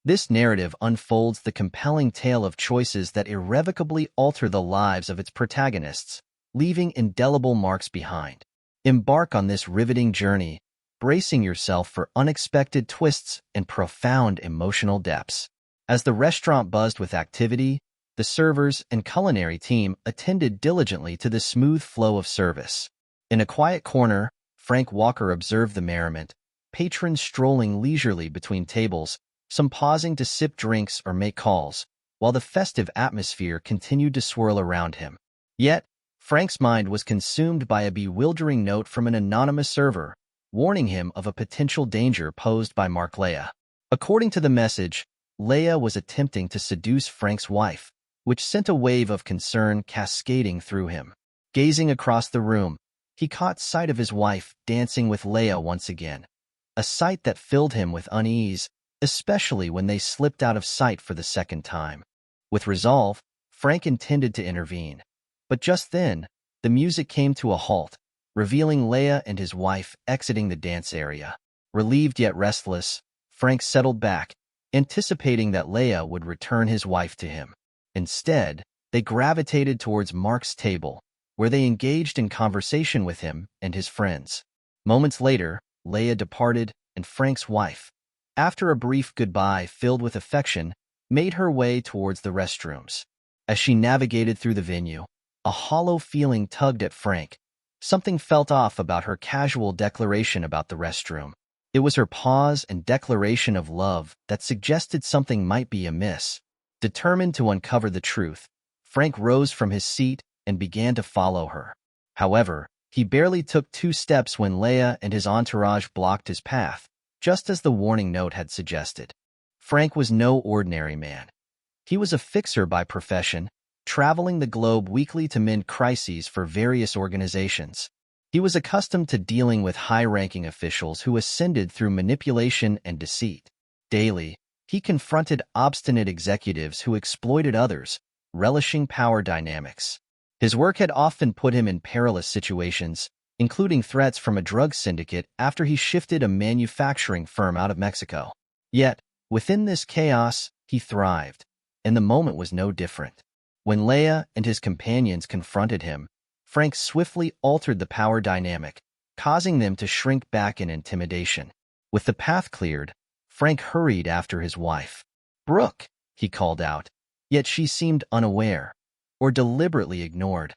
This narrative unfolds the compelling tale of choices that irrevocably alter the lives of its protagonists, leaving indelible marks behind. Embark on this riveting journey, bracing yourself for unexpected twists and profound emotional depths. As the restaurant buzzed with activity, the servers and culinary team attended diligently to the smooth flow of service. In a quiet corner, Frank Walker observed the merriment, patrons strolling leisurely between tables, some pausing to sip drinks or make calls, while the festive atmosphere continued to swirl around him. Yet, Frank's mind was consumed by a bewildering note from an anonymous server, warning him of a potential danger posed by Mark Leia. According to the message, Leia was attempting to seduce Frank's wife, which sent a wave of concern cascading through him. Gazing across the room, he caught sight of his wife dancing with Leia once again, a sight that filled him with unease, especially when they slipped out of sight for the second time. With resolve, Frank intended to intervene. But just then, the music came to a halt, revealing Leia and his wife exiting the dance area. Relieved yet restless, Frank settled back, anticipating that Leia would return his wife to him. Instead, they gravitated towards Mark's table, where they engaged in conversation with him and his friends. Moments later, Leia departed, and Frank's wife, after a brief goodbye filled with affection, made her way towards the restrooms. As she navigated through the venue, a hollow feeling tugged at Frank. Something felt off about her casual declaration about the restroom. It was her pause and declaration of love that suggested something might be amiss. Determined to uncover the truth, Frank rose from his seat and began to follow her. However, he barely took 2 steps when Leia and his entourage blocked his path, just as the warning note had suggested. Frank was no ordinary man. He was a fixer by profession, traveling the globe weekly to mend crises for various organizations. He was accustomed to dealing with high-ranking officials who ascended through manipulation and deceit. Daily, he confronted obstinate executives who exploited others, relishing power dynamics. His work had often put him in perilous situations, including threats from a drug syndicate after he shifted a manufacturing firm out of Mexico. Yet, within this chaos, he thrived, and the moment was no different. When Leia and his companions confronted him, Frank swiftly altered the power dynamic, causing them to shrink back in intimidation. With the path cleared, Frank hurried after his wife. "Brooke," he called out, yet she seemed unaware, or deliberately ignored.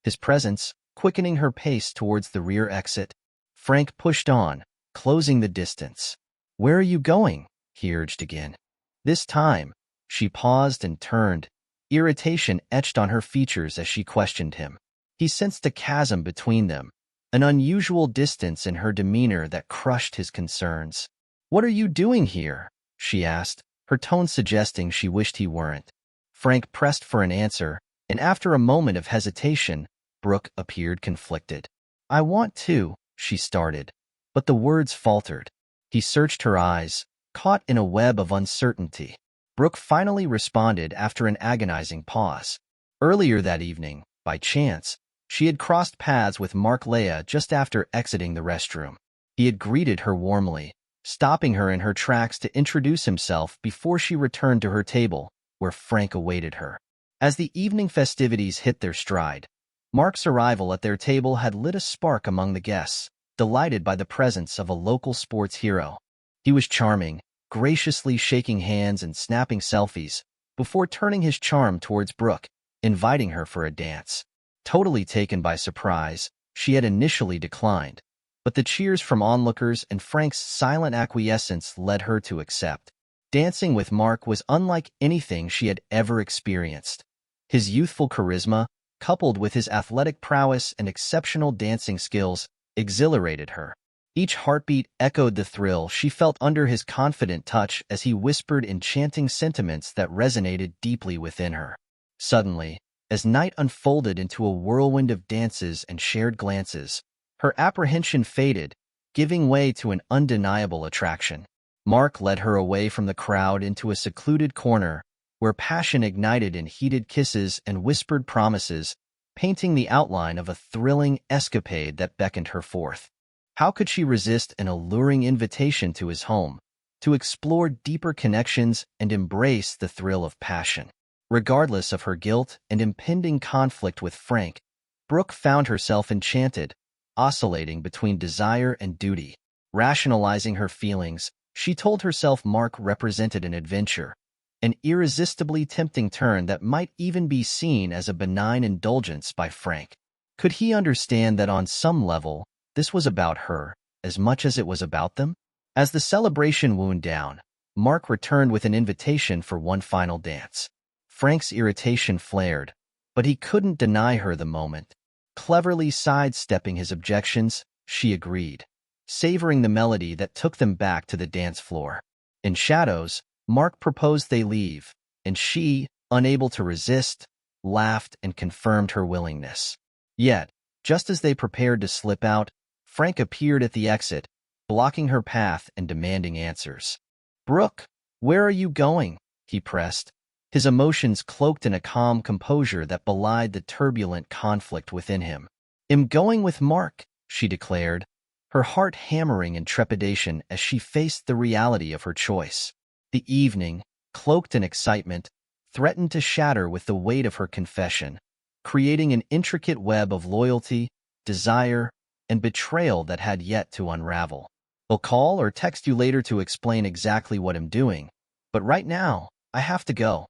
His presence, quickening her pace towards the rear exit, Frank pushed on, closing the distance. "Where are you going?" he urged again. This time, she paused and turned, irritation etched on her features as she questioned him. He sensed a chasm between them, an unusual distance in her demeanor that crushed his concerns. "What are you doing here?" she asked, her tone suggesting she wished he weren't. Frank pressed for an answer, and after a moment of hesitation, Brooke appeared conflicted. "I want to," she started, but the words faltered. He searched her eyes, caught in a web of uncertainty. Brooke finally responded after an agonizing pause. Earlier that evening, by chance, she had crossed paths with Mark Leia just after exiting the restroom. He had greeted her warmly, stopping her in her tracks to introduce himself before she returned to her table, where Frank awaited her. As the evening festivities hit their stride, Mark's arrival at their table had lit a spark among the guests, delighted by the presence of a local sports hero. He was charming, graciously shaking hands and snapping selfies, before turning his charm towards Brooke, inviting her for a dance. Totally taken by surprise, she had initially declined, but the cheers from onlookers and Frank's silent acquiescence led her to accept. Dancing with Mark was unlike anything she had ever experienced. His youthful charisma, coupled with his athletic prowess and exceptional dancing skills, exhilarated her. Each heartbeat echoed the thrill she felt under his confident touch as he whispered enchanting sentiments that resonated deeply within her. Suddenly, as night unfolded into a whirlwind of dances and shared glances, her apprehension faded, giving way to an undeniable attraction. Mark led her away from the crowd into a secluded corner, where passion ignited in heated kisses and whispered promises, painting the outline of a thrilling escapade that beckoned her forth. How could she resist an alluring invitation to his home, to explore deeper connections and embrace the thrill of passion. Regardless of her guilt and impending conflict with Frank, Brooke found herself enchanted, oscillating between desire and duty. Rationalizing her feelings, she told herself Mark represented an adventure, an irresistibly tempting turn that might even be seen as a benign indulgence by Frank. Could he understand that on some level, this was about her, as much as it was about them? As the celebration wound down, Mark returned with an invitation for one final dance. Frank's irritation flared, but he couldn't deny her the moment. Cleverly sidestepping his objections, she agreed, savoring the melody that took them back to the dance floor. In shadows, Mark proposed they leave, and she, unable to resist, laughed and confirmed her willingness. Yet, just as they prepared to slip out, Frank appeared at the exit, blocking her path and demanding answers. "Brooke, where are you going?" he pressed, his emotions cloaked in a calm composure that belied the turbulent conflict within him. "I'm going with Mark," she declared, her heart hammering in trepidation as she faced the reality of her choice. The evening, cloaked in excitement, threatened to shatter with the weight of her confession, creating an intricate web of loyalty, desire, and betrayal that had yet to unravel. "I'll call or text you later to explain exactly what I'm doing, but right now, I have to go.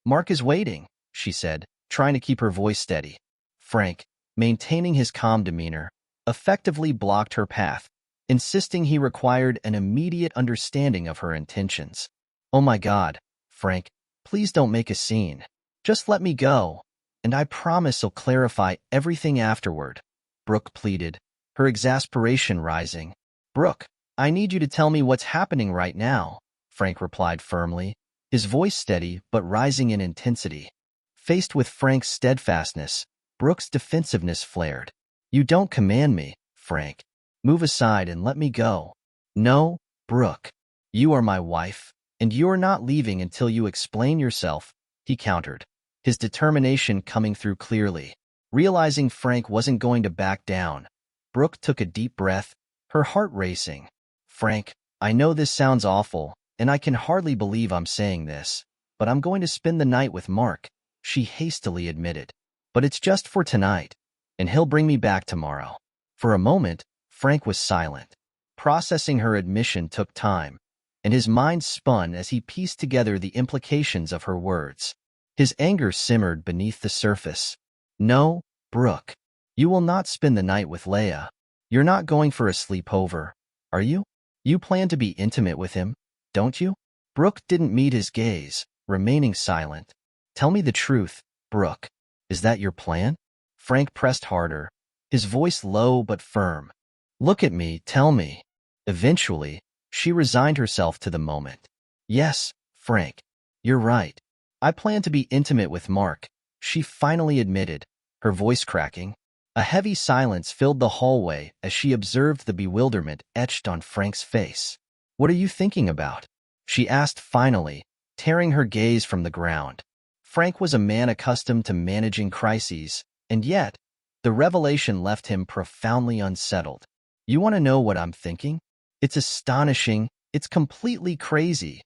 Mark is waiting," she said, trying to keep her voice steady. Frank, maintaining his calm demeanor, effectively blocked her path, insisting he required an immediate understanding of her intentions. "Oh my God, Frank, please don't make a scene. Just let me go, and I promise I'll clarify everything afterward," Brooke pleaded, her exasperation rising. "Brooke, I need you to tell me what's happening right now," Frank replied firmly, his voice steady but rising in intensity. Faced with Frank's steadfastness, Brooke's defensiveness flared. "You don't command me, Frank. Move aside and let me go." "No, Brooke. You are my wife, and you're not leaving until you explain yourself," he countered, his determination coming through clearly. Realizing Frank wasn't going to back down, Brooke took a deep breath, her heart racing. "Frank, I know this sounds awful, and I can hardly believe I'm saying this, but I'm going to spend the night with Mark," she hastily admitted. "But it's just for tonight, and he'll bring me back tomorrow." For a moment, Frank was silent. Processing her admission took time, and his mind spun as he pieced together the implications of her words. His anger simmered beneath the surface. "No, Brooke. You will not spend the night with Leia. You're not going for a sleepover, are you? You plan to be intimate with him, don't you?" Brooke didn't meet his gaze, remaining silent. "Tell me the truth, Brooke. Is that your plan?" Frank pressed harder, his voice low but firm. "Look at me, tell me." Eventually, she resigned herself to the moment. "Yes, Frank, you're right. I plan to be intimate with Mark," she finally admitted, her voice cracking. A heavy silence filled the hallway as she observed the bewilderment etched on Frank's face. "What are you thinking about?" she asked finally, tearing her gaze from the ground. Frank was a man accustomed to managing crises, and yet, the revelation left him profoundly unsettled. "You want to know what I'm thinking? It's astonishing, it's completely crazy,"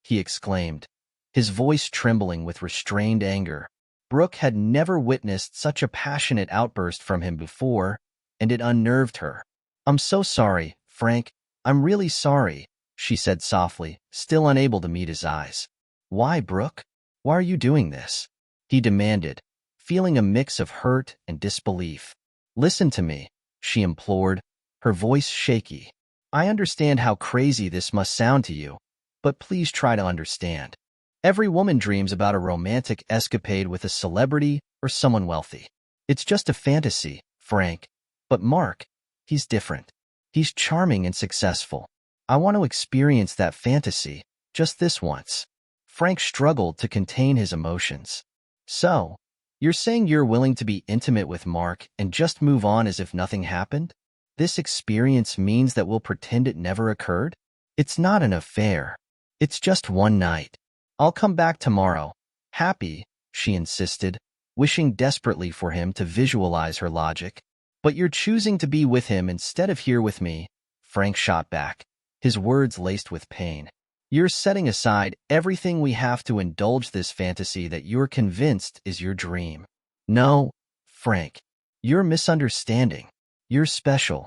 he exclaimed, his voice trembling with restrained anger. Brooke had never witnessed such a passionate outburst from him before, and it unnerved her. "I'm so sorry, Frank. I'm really sorry," she said softly, still unable to meet his eyes. "Why, Brooke? Why are you doing this?" he demanded, feeling a mix of hurt and disbelief. "Listen to me," she implored, her voice shaky. "I understand how crazy this must sound to you, but please try to understand. Every woman dreams about a romantic escapade with a celebrity or someone wealthy. It's just a fantasy, Frank. But Mark, he's different. He's charming and successful. I want to experience that fantasy, just this once." Frank struggled to contain his emotions. "So, you're saying you're willing to be intimate with Mark and just move on as if nothing happened? This experience means that we'll pretend it never occurred? It's not an affair. It's just one night. I'll come back tomorrow. Happy," she insisted, wishing desperately for him to visualize her logic. "But you're choosing to be with him instead of here with me," Frank shot back, his words laced with pain. You're setting aside everything we have to indulge this fantasy that you're convinced is your dream. No, Frank, you're misunderstanding. You're special.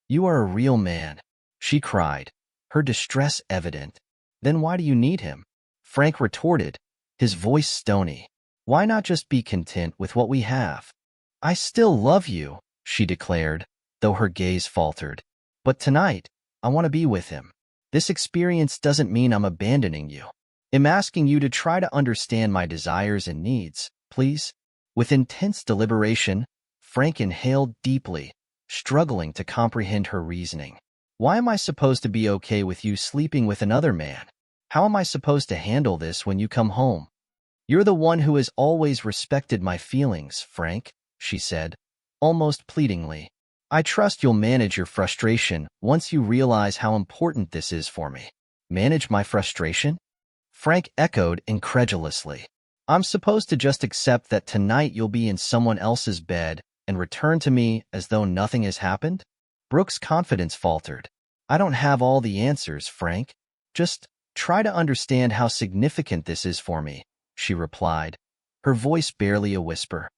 You are a real man, she cried, her distress evident. Then why do you need him? Frank retorted, his voice stony. Why not just be content with what we have? I still love you, she declared, though her gaze faltered. But tonight, I want to be with him. This experience doesn't mean I'm abandoning you. I'm asking you to try to understand my desires and needs, please. With intense deliberation, Frank inhaled deeply, struggling to comprehend her reasoning. Why am I supposed to be okay with you sleeping with another man? How am I supposed to handle this when you come home? You're the one who has always respected my feelings, Frank, she said, almost pleadingly. I trust you'll manage your frustration once you realize how important this is for me. Manage my frustration? Frank echoed incredulously. I'm supposed to just accept that tonight you'll be in someone else's bed and return to me as though nothing has happened? Brooke's confidence faltered. I don't have all the answers, Frank. Just try to understand how significant this is for me, she replied, her voice barely a whisper.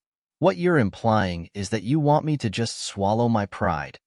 What you're implying is that you want me to just swallow my pride,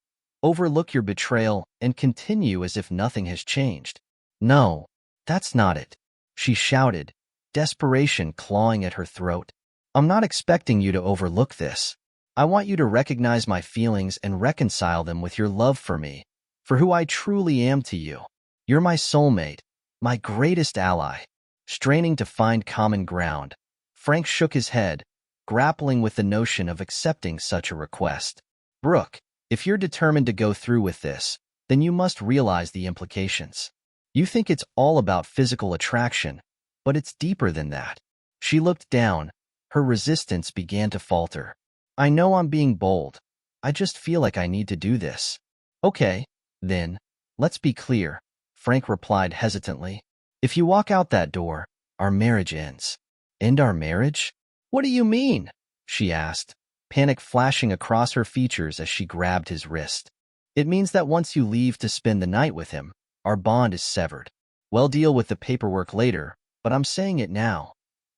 overlook your betrayal, and continue as if nothing has changed. No, that's not it, she shouted, desperation clawing at her throat. I'm not expecting you to overlook this. I want you to recognize my feelings and reconcile them with your love for me, for who I truly am to you. You're my soulmate, my greatest ally. Straining to find common ground, Frank shook his head, grappling with the notion of accepting such a request. Brooke, if you're determined to go through with this, then you must realize the implications. You think it's all about physical attraction, but it's deeper than that. She looked down, her resistance began to falter. I know I'm being bold. I just feel like I need to do this. Okay, then, let's be clear, Frank replied hesitantly. If you walk out that door, our marriage ends. End our marriage? What do you mean? She asked, panic flashing across her features as she grabbed his wrist. It means that once you leave to spend the night with him, our bond is severed. We'll deal with the paperwork later, but I'm saying it now.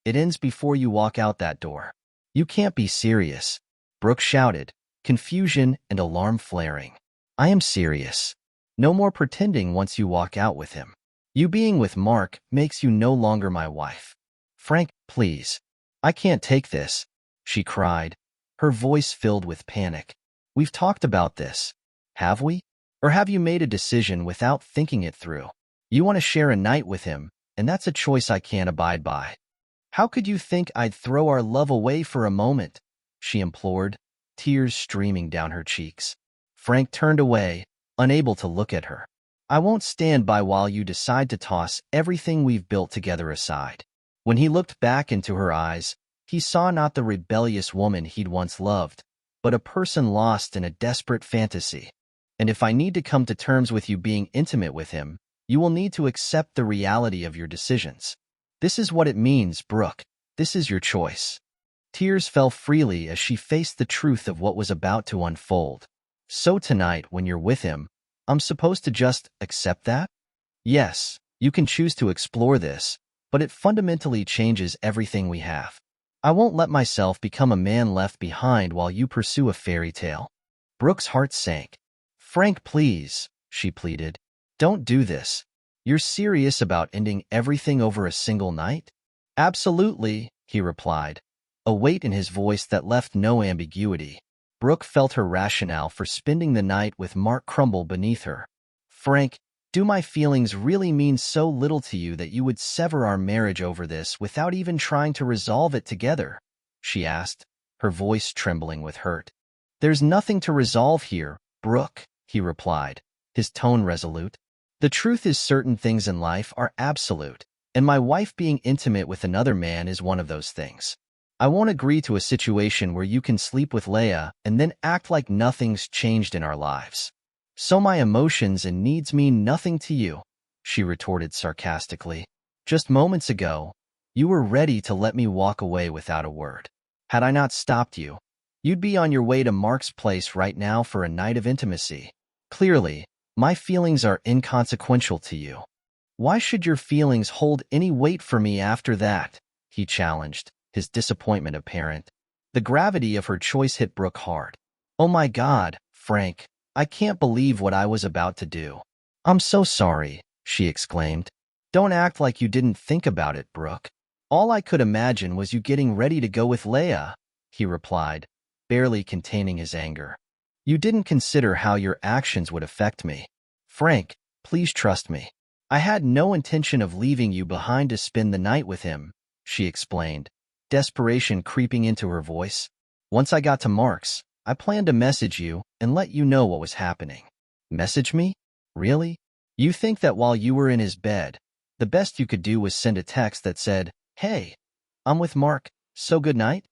It ends before you walk out that door. You can't be serious, Brooke shouted, confusion and alarm flaring. I am serious. No more pretending once you walk out with him. You being with Mark makes you no longer my wife. Frank, please. I can't take this, she cried, her voice filled with panic. We've talked about this, have we? Or have you made a decision without thinking it through? You want to share a night with him, and that's a choice I can't abide by. How could you think I'd throw our love away for a moment? She implored, tears streaming down her cheeks. Frank turned away, unable to look at her. I won't stand by while you decide to toss everything we've built together aside. When he looked back into her eyes, he saw not the rebellious woman he'd once loved, but a person lost in a desperate fantasy. And if I need to come to terms with you being intimate with him, you will need to accept the reality of your decisions. This is what it means, Brooke. This is your choice. Tears fell freely as she faced the truth of what was about to unfold. So tonight, when you're with him, I'm supposed to just accept that? Yes, you can choose to explore this, but it fundamentally changes everything we have. I won't let myself become a man left behind while you pursue a fairy tale. Brooke's heart sank. Frank, please, she pleaded. Don't do this. You're serious about ending everything over a single night? Absolutely, he replied, a weight in his voice that left no ambiguity. Brooke felt her rationale for spending the night with Mark crumble beneath her. Frank, do my feelings really mean so little to you that you would sever our marriage over this without even trying to resolve it together? She asked, her voice trembling with hurt. There's nothing to resolve here, Brooke, he replied, his tone resolute. The truth is certain things in life are absolute, and my wife being intimate with another man is one of those things. I won't agree to a situation where you can sleep with Leia and then act like nothing's changed in our lives. So my emotions and needs mean nothing to you, she retorted sarcastically. Just moments ago, you were ready to let me walk away without a word. Had I not stopped you, you'd be on your way to Mark's place right now for a night of intimacy. Clearly, my feelings are inconsequential to you. Why should your feelings hold any weight for me after that? He challenged, his disappointment apparent. The gravity of her choice hit Brooke hard. Oh my God, Frank, I can't believe what I was about to do. I'm so sorry, she exclaimed. Don't act like you didn't think about it, Brooke. All I could imagine was you getting ready to go with Leia, he replied, barely containing his anger. You didn't consider how your actions would affect me. Frank, please trust me. I had no intention of leaving you behind to spend the night with him, she explained, desperation creeping into her voice. Once I got to Mark's, I planned to message you and let you know what was happening. Message me? Really? You think that while you were in his bed, the best you could do was send a text that said, "Hey, I'm with Mark, so good night"?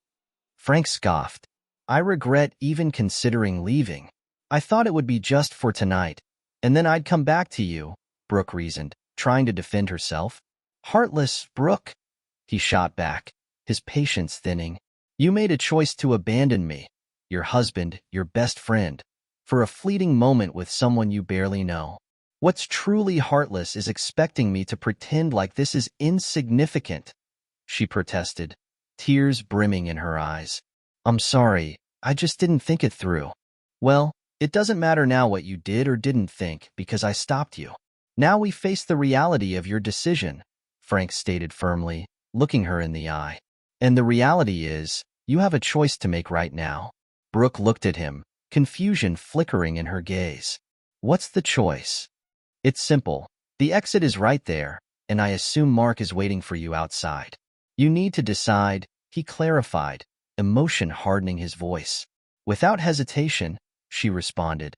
Frank scoffed. I regret even considering leaving. I thought it would be just for tonight, and then I'd come back to you, Brooke reasoned, trying to defend herself. Heartless, Brooke, he shot back, his patience thinning. You made a choice to abandon me, your husband, your best friend, for a fleeting moment with someone you barely know. What's truly heartless is expecting me to pretend like this is insignificant, she protested, tears brimming in her eyes. I'm sorry, I just didn't think it through. Well, it doesn't matter now what you did or didn't think because I stopped you. Now we face the reality of your decision, Frank stated firmly, looking her in the eye. And the reality is, you have a choice to make right now. Brooke looked at him, confusion flickering in her gaze. What's the choice? It's simple. The exit is right there, and I assume Mark is waiting for you outside. You need to decide, he clarified, emotion hardening his voice. Without hesitation, she responded,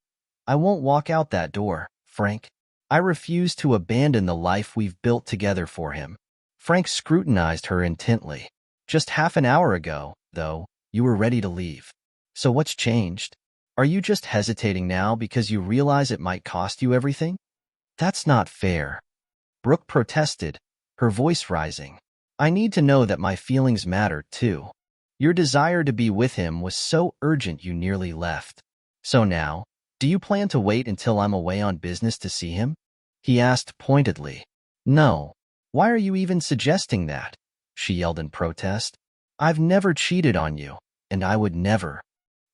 I won't walk out that door, Frank. I refuse to abandon the life we've built together for him. Frank scrutinized her intently. Just half an hour ago, though, you were ready to leave. So what's changed? Are you just hesitating now because you realize it might cost you everything? That's not fair. Brooke protested, her voice rising. I need to know that my feelings matter, too. Your desire to be with him was so urgent you nearly left. So now, do you plan to wait until I'm away on business to see him? He asked pointedly. No. Why are you even suggesting that? She yelled in protest. I've never cheated on you, and I would never.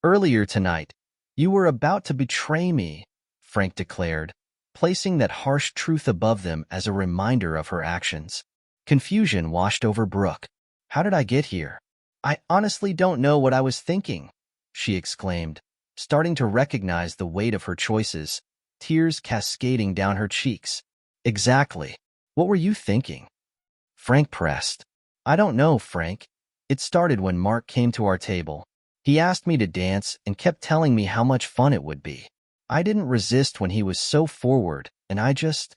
Earlier tonight, you were about to betray me, Frank declared, placing that harsh truth above them as a reminder of her actions. Confusion washed over Brooke. How did I get here? I honestly don't know what I was thinking, she exclaimed, starting to recognize the weight of her choices, tears cascading down her cheeks. Exactly. What were you thinking? Frank pressed. I don't know, Frank. It started when Mark came to our table. He asked me to dance and kept telling me how much fun it would be. I didn't resist when he was so forward, and I just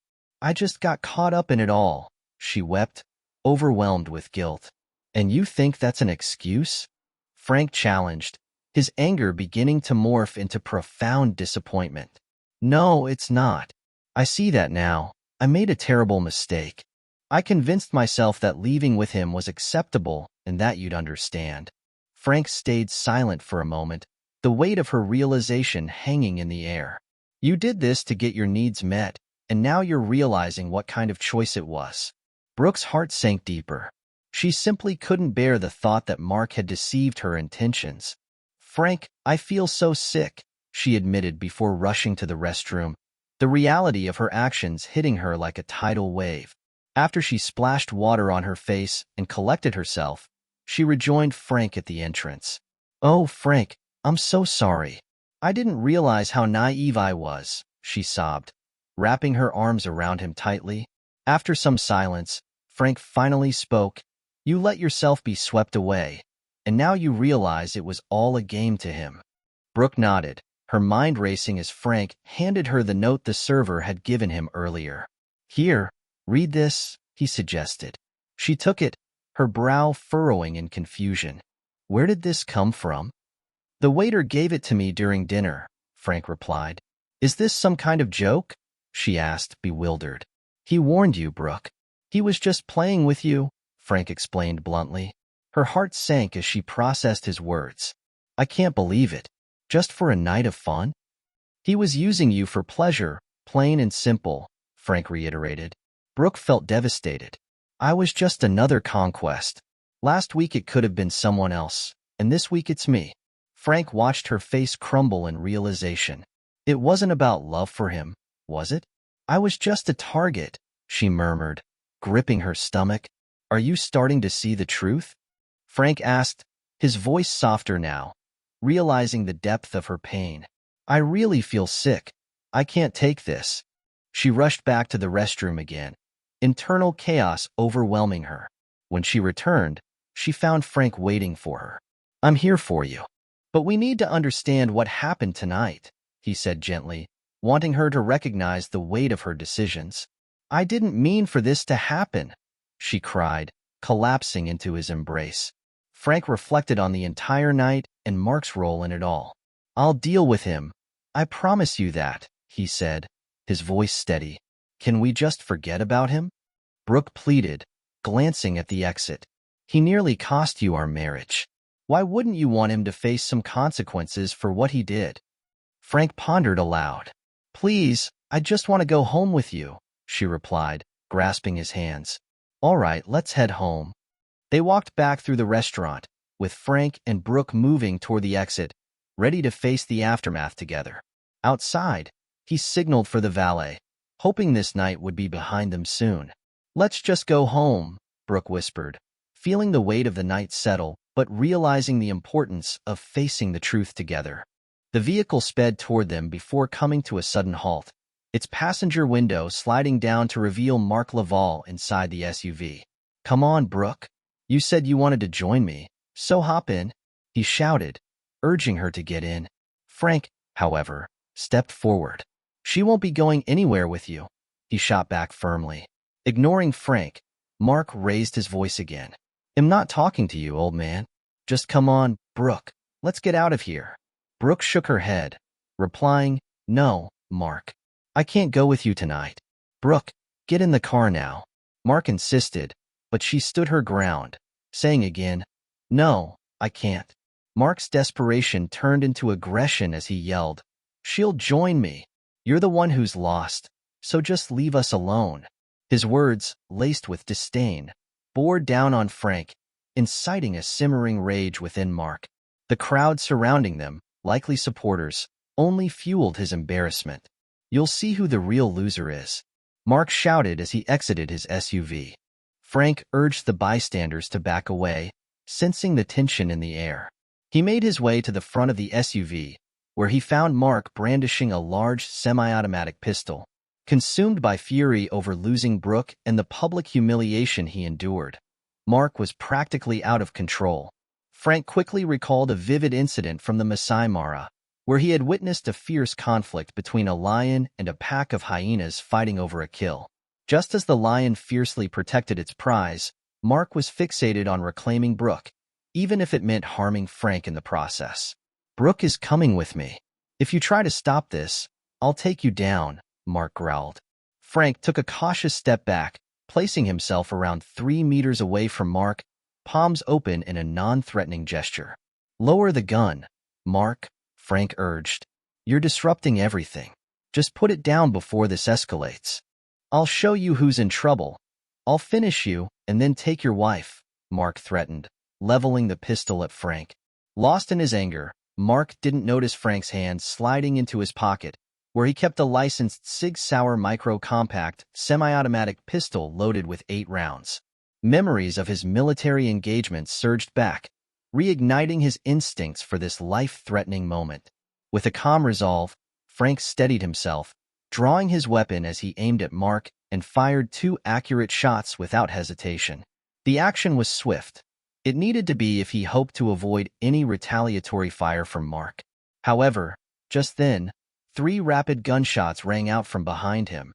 got caught up in it all, she wept, overwhelmed with guilt. And you think that's an excuse? Frank challenged, his anger beginning to morph into profound disappointment. No, it's not. I see that now. I made a terrible mistake. I convinced myself that leaving with him was acceptable and that you'd understand. Frank stayed silent for a moment, the weight of her realization hanging in the air. You did this to get your needs met, and now you're realizing what kind of choice it was. Brooke's heart sank deeper. She simply couldn't bear the thought that Mark had deceived her intentions. Frank, I feel so sick, she admitted before rushing to the restroom, the reality of her actions hitting her like a tidal wave. After she splashed water on her face and collected herself, she rejoined Frank at the entrance. Oh, Frank, I'm so sorry. I didn't realize how naive I was, she sobbed, wrapping her arms around him tightly. After some silence, Frank finally spoke. You let yourself be swept away, and now you realize it was all a game to him. Brooke nodded, her mind racing as Frank handed her the note the server had given him earlier. Here, read this, he suggested. She took it, her brow furrowing in confusion. Where did this come from? The waiter gave it to me during dinner, Frank replied. Is this some kind of joke? She asked, bewildered. He warned you, Brooke. He was just playing with you, Frank explained bluntly. Her heart sank as she processed his words. I can't believe it. Just for a night of fun? He was using you for pleasure, plain and simple, Frank reiterated. Brooke felt devastated. I was just another conquest. Last week it could have been someone else, and this week it's me. Frank watched her face crumble in realization. It wasn't about love for him, was it? I was just a target, she murmured, gripping her stomach. Are you starting to see the truth? Frank asked, his voice softer now, realizing the depth of her pain. I really feel sick. I can't take this. She rushed back to the restroom again, internal chaos overwhelming her. When she returned, she found Frank waiting for her. I'm here for you. But we need to understand what happened tonight, he said gently, wanting her to recognize the weight of her decisions. I didn't mean for this to happen, she cried, collapsing into his embrace. Frank reflected on the entire night and Mark's role in it all. I'll deal with him. I promise you that, he said, his voice steady. Can we just forget about him? Brooke pleaded, glancing at the exit. He nearly cost you our marriage. Why wouldn't you want him to face some consequences for what he did? Frank pondered aloud. Please, I just want to go home with you, she replied, grasping his hands. All right, let's head home. They walked back through the restaurant, with Frank and Brooke moving toward the exit, ready to face the aftermath together. Outside, he signaled for the valet, hoping this night would be behind them soon. Let's just go home, Brooke whispered, feeling the weight of the night settle, but realizing the importance of facing the truth together. The vehicle sped toward them before coming to a sudden halt, its passenger window sliding down to reveal Mark Laval inside the SUV. Come on, Brooke. You said you wanted to join me, so hop in, he shouted, urging her to get in. Frank, however, stepped forward. She won't be going anywhere with you, he shot back firmly. Ignoring Frank, Mark raised his voice again. I'm not talking to you, old man. Just come on, Brooke. Let's get out of here. Brooke shook her head, replying, No, Mark. I can't go with you tonight. Brooke, get in the car now. Mark insisted, but she stood her ground, saying again, No, I can't. Mark's desperation turned into aggression as he yelled, She'll join me. You're the one who's lost, so just leave us alone. His words, laced with disdain, bore down on Frank, inciting a simmering rage within Mark. The crowd surrounding them, likely supporters, only fueled his embarrassment. You'll see who the real loser is, Mark shouted as he exited his SUV. Frank urged the bystanders to back away, sensing the tension in the air. He made his way to the front of the SUV, where he found Mark brandishing a large semi-automatic pistol. Consumed by fury over losing Brooke and the public humiliation he endured, Mark was practically out of control. Frank quickly recalled a vivid incident from the Masai Mara, where he had witnessed a fierce conflict between a lion and a pack of hyenas fighting over a kill. Just as the lion fiercely protected its prize, Mark was fixated on reclaiming Brooke, even if it meant harming Frank in the process. Brooke is coming with me. If you try to stop this, I'll take you down, Mark growled. Frank took a cautious step back, placing himself around 3 meters away from Mark, palms open in a non-threatening gesture. Lower the gun, Mark, Frank urged. You're disrupting everything. Just put it down before this escalates. I'll show you who's in trouble. I'll finish you and then take your wife, Mark threatened, leveling the pistol at Frank. Lost in his anger, Mark didn't notice Frank's hand sliding into his pocket, where he kept a licensed Sig Sauer micro-compact, semi-automatic pistol loaded with 8 rounds. Memories of his military engagements surged back, reigniting his instincts for this life-threatening moment. With a calm resolve, Frank steadied himself, drawing his weapon as he aimed at Mark and fired 2 accurate shots without hesitation. The action was swift. It needed to be if he hoped to avoid any retaliatory fire from Mark. However, just then, 3 rapid gunshots rang out from behind him,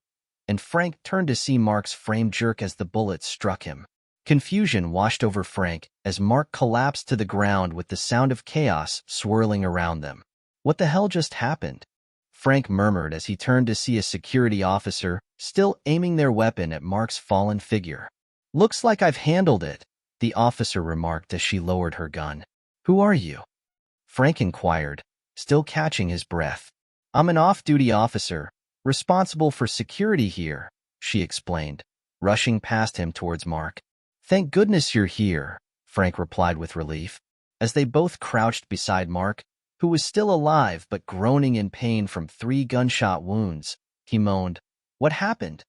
and Frank turned to see Mark's frame jerk as the bullets struck him. Confusion washed over Frank as Mark collapsed to the ground with the sound of chaos swirling around them. What the hell just happened? Frank murmured as he turned to see a security officer still aiming their weapon at Mark's fallen figure. Looks like I've handled it, the officer remarked as she lowered her gun. Who are you? Frank inquired, still catching his breath. I'm an off-duty officer, responsible for security here, she explained, rushing past him towards Mark. "Thank goodness you're here," Frank replied with relief. As they both crouched beside Mark, who was still alive but groaning in pain from 3 gunshot wounds, he moaned, "What happened?"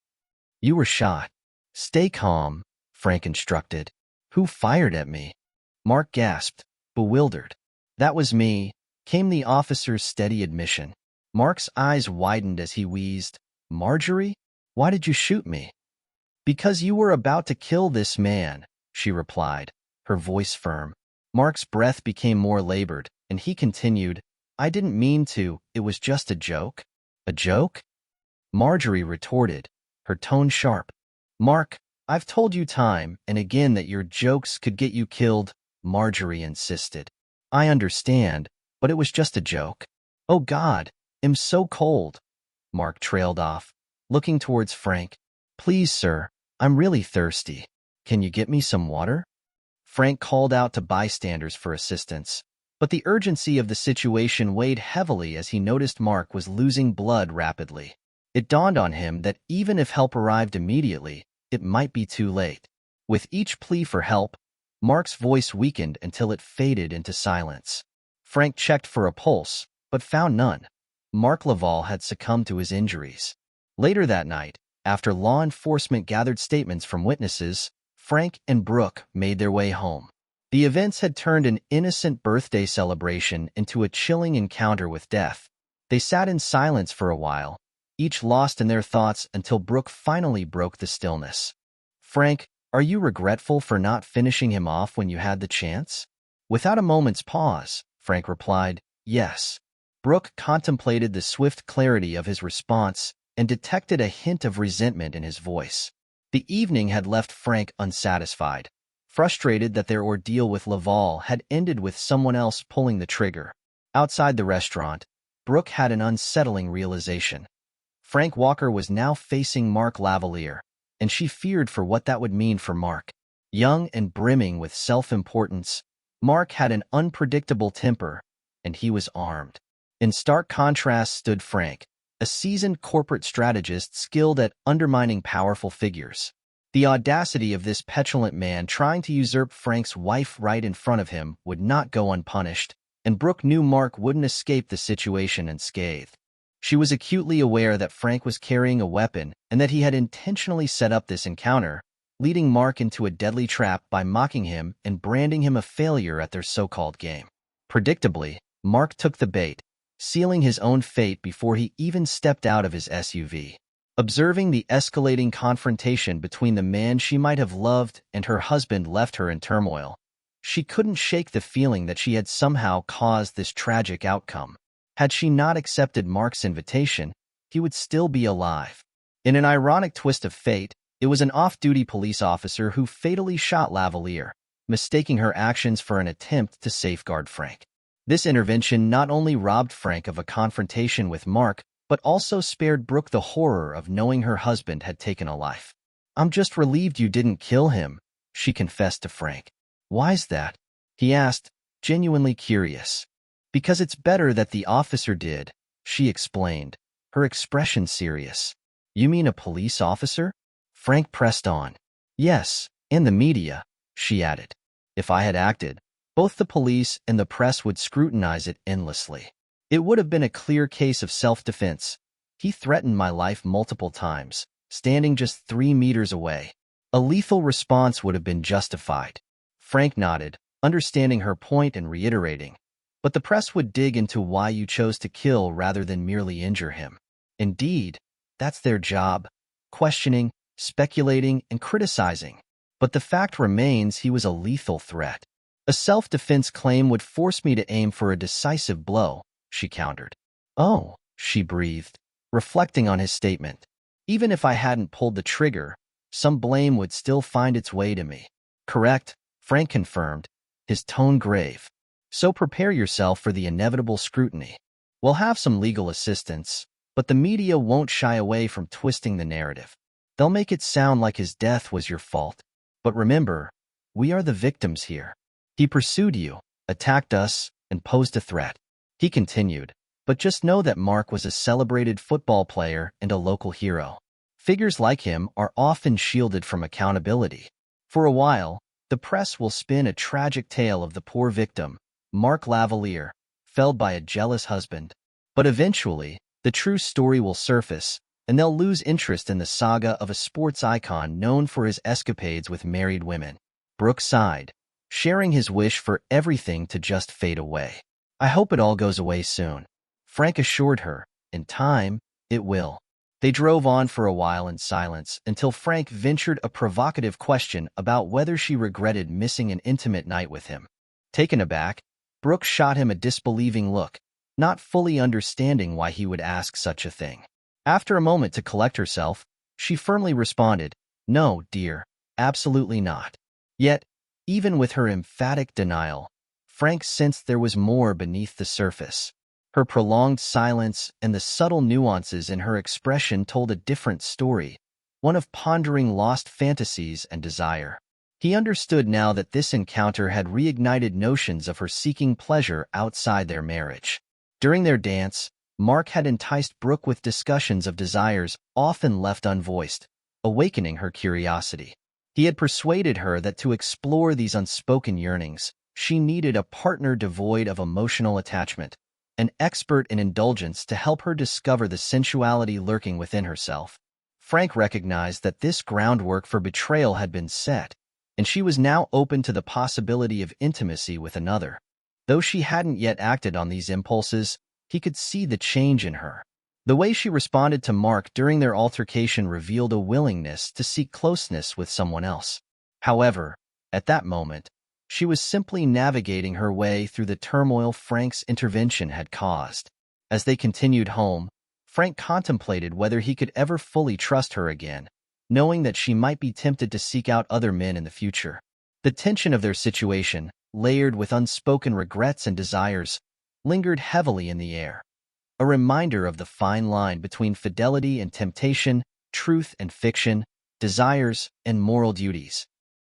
"You were shot." "Stay calm," Frank instructed. "Who fired at me?" Mark gasped, bewildered. "That was me," came the officer's steady admission. Mark's eyes widened as he wheezed, "Marjorie? Why did you shoot me?" "Because you were about to kill this man," she replied, her voice firm. Mark's breath became more labored, and he continued, "I didn't mean to, it was just a joke." "A joke?" Marjorie retorted, her tone sharp. "Mark, I've told you time and again that your jokes could get you killed," Marjorie insisted. "I understand, but it was just a joke." "Oh God, I'm so cold," Mark trailed off, looking towards Frank. "Please, sir, I'm really thirsty. Can you get me some water?" Frank called out to bystanders for assistance, but the urgency of the situation weighed heavily as he noticed Mark was losing blood rapidly. It dawned on him that even if help arrived immediately, it might be too late. With each plea for help, Mark's voice weakened until it faded into silence. Frank checked for a pulse, but found none. Mark Laval had succumbed to his injuries. Later that night, after law enforcement gathered statements from witnesses, Frank and Brooke made their way home. The events had turned an innocent birthday celebration into a chilling encounter with death. They sat in silence for a while, each lost in their thoughts until Brooke finally broke the stillness. "Frank, are you regretful for not finishing him off when you had the chance?" Without a moment's pause, Frank replied, "Yes." Brooke contemplated the swift clarity of his response and detected a hint of resentment in his voice. The evening had left Frank unsatisfied, frustrated that their ordeal with Laval had ended with someone else pulling the trigger. Outside the restaurant, Brooke had an unsettling realization. Frank Walker was now facing Mark Lavalier, and she feared for what that would mean for Mark. Young and brimming with self-importance, Mark had an unpredictable temper, and he was armed. In stark contrast stood Frank, a seasoned corporate strategist skilled at undermining powerful figures. The audacity of this petulant man trying to usurp Frank's wife right in front of him would not go unpunished, and Brooke knew Mark wouldn't escape the situation unscathed. She was acutely aware that Frank was carrying a weapon and that he had intentionally set up this encounter, leading Mark into a deadly trap by mocking him and branding him a failure at their so-called game. Predictably, Mark took the bait, sealing his own fate before he even stepped out of his SUV. Observing the escalating confrontation between the man she might have loved and her husband left her in turmoil. She couldn't shake the feeling that she had somehow caused this tragic outcome. Had she not accepted Mark's invitation, he would still be alive. In an ironic twist of fate, it was an off-duty police officer who fatally shot Lavalier, mistaking her actions for an attempt to safeguard Frank. This intervention not only robbed Frank of a confrontation with Mark, but also spared Brooke the horror of knowing her husband had taken a life. "I'm just relieved you didn't kill him," she confessed to Frank. "Why's that?" he asked, genuinely curious. "Because it's better that the officer did," she explained, her expression serious. "You mean a police officer?" Frank pressed on. "Yes, and the media," she added. "If I had acted, both the police and the press would scrutinize it endlessly. It would have been a clear case of self-defense. He threatened my life multiple times, standing just 3 meters away. A lethal response would have been justified." Frank nodded, understanding her point and reiterating, "But the press would dig into why you chose to kill rather than merely injure him." "Indeed, that's their job, questioning, speculating, and criticizing. But the fact remains he was a lethal threat. A self-defense claim would force me to aim for a decisive blow," she countered. "Oh," she breathed, reflecting on his statement. "Even if I hadn't pulled the trigger, some blame would still find its way to me." "Correct," Frank confirmed, his tone grave. "So prepare yourself for the inevitable scrutiny. We'll have some legal assistance, but the media won't shy away from twisting the narrative. They'll make it sound like his death was your fault. But remember, we are the victims here. He pursued you, attacked us, and posed a threat." He continued, "But just know that Mark was a celebrated football player and a local hero." Figures like him are often shielded from accountability. For a while, the press will spin a tragic tale of the poor victim, Mark Lavalier, felled by a jealous husband. But eventually, the true story will surface, and they'll lose interest in the saga of a sports icon known for his escapades with married women. Brooke sighed, sharing his wish for everything to just fade away. "I hope it all goes away soon," Frank assured her. "In time, it will." They drove on for a while in silence until Frank ventured a provocative question about whether she regretted missing an intimate night with him. Taken aback, Brooke shot him a disbelieving look, not fully understanding why he would ask such a thing. After a moment to collect herself, she firmly responded, "No, dear, absolutely not." Yet, even with her emphatic denial, Frank sensed there was more beneath the surface. Her prolonged silence and the subtle nuances in her expression told a different story, one of pondering lost fantasies and desire. He understood now that this encounter had reignited notions of her seeking pleasure outside their marriage. During their dance, Mark had enticed Brooke with discussions of desires often left unvoiced, awakening her curiosity. He had persuaded her that to explore these unspoken yearnings, she needed a partner devoid of emotional attachment, an expert in indulgence to help her discover the sensuality lurking within herself. Frank recognized that this groundwork for betrayal had been set, and she was now open to the possibility of intimacy with another. Though she hadn't yet acted on these impulses, he could see the change in her. The way she responded to Mark during their altercation revealed a willingness to seek closeness with someone else. However, at that moment, she was simply navigating her way through the turmoil Frank's intervention had caused. As they continued home, Frank contemplated whether he could ever fully trust her again, knowing that she might be tempted to seek out other men in the future. The tension of their situation, layered with unspoken regrets and desires, lingered heavily in the air, a reminder of the fine line between fidelity and temptation, truth and fiction, desires and moral duties.